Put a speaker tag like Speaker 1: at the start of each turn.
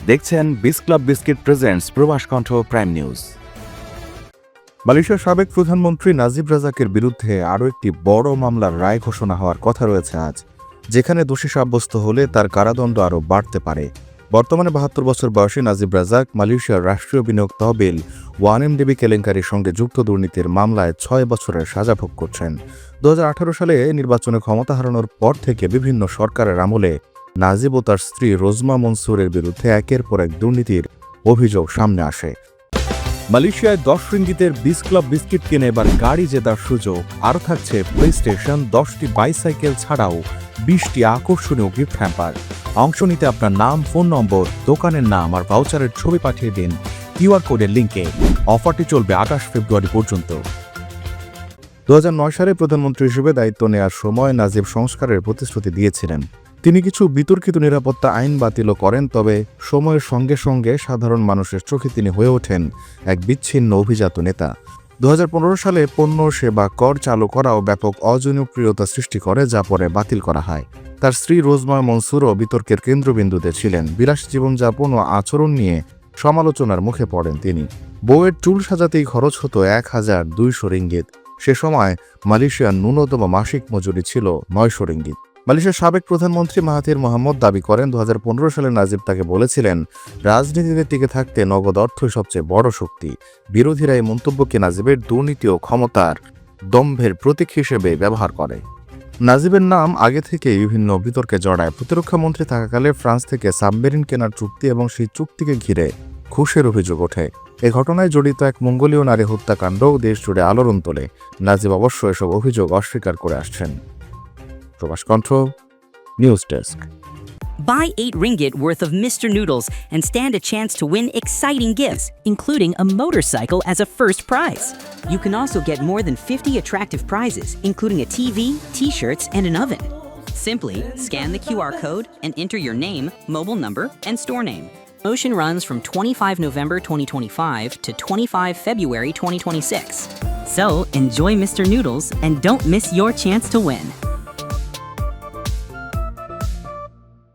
Speaker 1: দেখছেন বিস club biscuit presents প্রবাস কণ্ঠ প্রাইম নিউজ।
Speaker 2: মালয়েশিয়ার সাবেক প্রধানমন্ত্রী নাজিব রাজাকের বিরুদ্ধে আরও একটি বড় মামলার রায় ঘোষণা হওয়ার কথা রয়েছে আজ, যেখানে দোষী সাব্যস্ত হলে তার কারাদণ্ড আরও বাড়তে পারে। বর্তমানে ৭২ বছর বয়সী নাজিব রাজাক মালয়েশিয়ার রাষ্ট্রীয় বিনিয়োগ তহবিল 1MDB কেলেঙ্কারির সঙ্গে যুক্ত দুর্নীতির মামলায় ৬ বছরের সাজা ভোগ করছেন। ২০১৮ সালে নির্বাচনে ক্ষমতা হারানোর পর থেকে বিভিন্ন সরকারের আমলে নাজিব ও তার স্ত্রী রোজমা মনসুরের বিরুদ্ধে একের পর এক দুর্নীতির অভিযোগ সামনে আসে। মালয়েশিয়ায় ১০ রিঙ্গিতের বিস ক্লাব বিস্কিট কিনে এবার গাড়ি জেতার সুযোগ। আরও থাকছে প্লে স্টেশন, 10টি বাইসাইকেল ছাড়াও 20টি আকর্ষণীয় গিফট হ্যাম্পার। অংশ নিতে আপনার নাম, ফোন নম্বর, দোকানের নাম আর ভাউচারের ছবি পাঠিয়ে দিন কিউআর কোডের লিঙ্কে। অফারটি চলবে ২৮ ফেব্রুয়ারি পর্যন্ত। ২০০৯ সালে প্রধানমন্ত্রী হিসেবে দায়িত্ব নেওয়ার সময় নাজিব সংস্কারের প্রতিশ্রুতি দিয়েছিলেন। তিনি কিছু বিতর্কিত নিরাপত্তা আইন বাতিলও করেন, তবে সময়ের সঙ্গে সঙ্গে সাধারণ মানুষের চোখে তিনি হয়ে ওঠেন এক বিচ্ছিন্ন অভিজাত নেতা। ২০১৫ সালে পণ্য সেবা কর চালু করাও ব্যাপক অজনপ্রিয়তা সৃষ্টি করে, যা পরে বাতিল করা হয়। তার স্ত্রী রোজমা মনসুরও বিতর্কের কেন্দ্রবিন্দুতে ছিলেন। বিলাসী জীবনযাপন ও আচরণ নিয়ে সমালোচনার মুখে পড়েন তিনি। বউয়ের চুল সাজাতেই খরচ হতো ১,২০০ রিঙ্গিত। সে সময় মালয়েশিয়ার ন্যূনতম মাসিক মজুরি ছিল ৯০০ রিঙ্গিত। মালয়েশিয়ার সাবেক প্রধানমন্ত্রী মাহাথির মোহাম্মদ দাবি করেন, ২০১৫ সালে নাজিব তাকে বলেছিলেন, রাজনীতিতে টিকে থাকতে নগদ অর্থই সবচেয়ে বড় শক্তি। বিরোধীরা এই মন্তব্যকে নাজিবের দুর্নীতি ও ক্ষমতার দম্ভের প্রতীক হিসেবে ব্যবহার করে। নাজিবের নাম আগে থেকেই বিভিন্ন বিতর্কে জড়ায়। প্রতিরক্ষা মন্ত্রী থাকাকালে ফ্রান্স থেকে সাবমেরিন কেনার চুক্তি এবং সেই চুক্তিকে ঘিরে ঘুষের অভিযোগ ওঠে। এ ঘটনায় জড়িত এক মঙ্গোলীয় নারী হত্যাকাণ্ডও দেশ জুড়ে আলোড়ন তোলে। নাজিব অবশ্য এসব অভিযোগ অস্বীকার করে আসছেন। প্রবাস কণ্ঠ news desk.
Speaker 3: Buy 8 ringgit worth of Mr. Noodles and stand a chance to win exciting gifts, including a motorcycle as a first prize. You can also get more than 50 attractive prizes, including a TV, t-shirts, and an oven. Simply scan the QR code and enter your name, mobile number, and store name. Promotion runs from 25 November 2025 to 25 February 2026. So enjoy Mr. Noodles and don't miss your chance to win.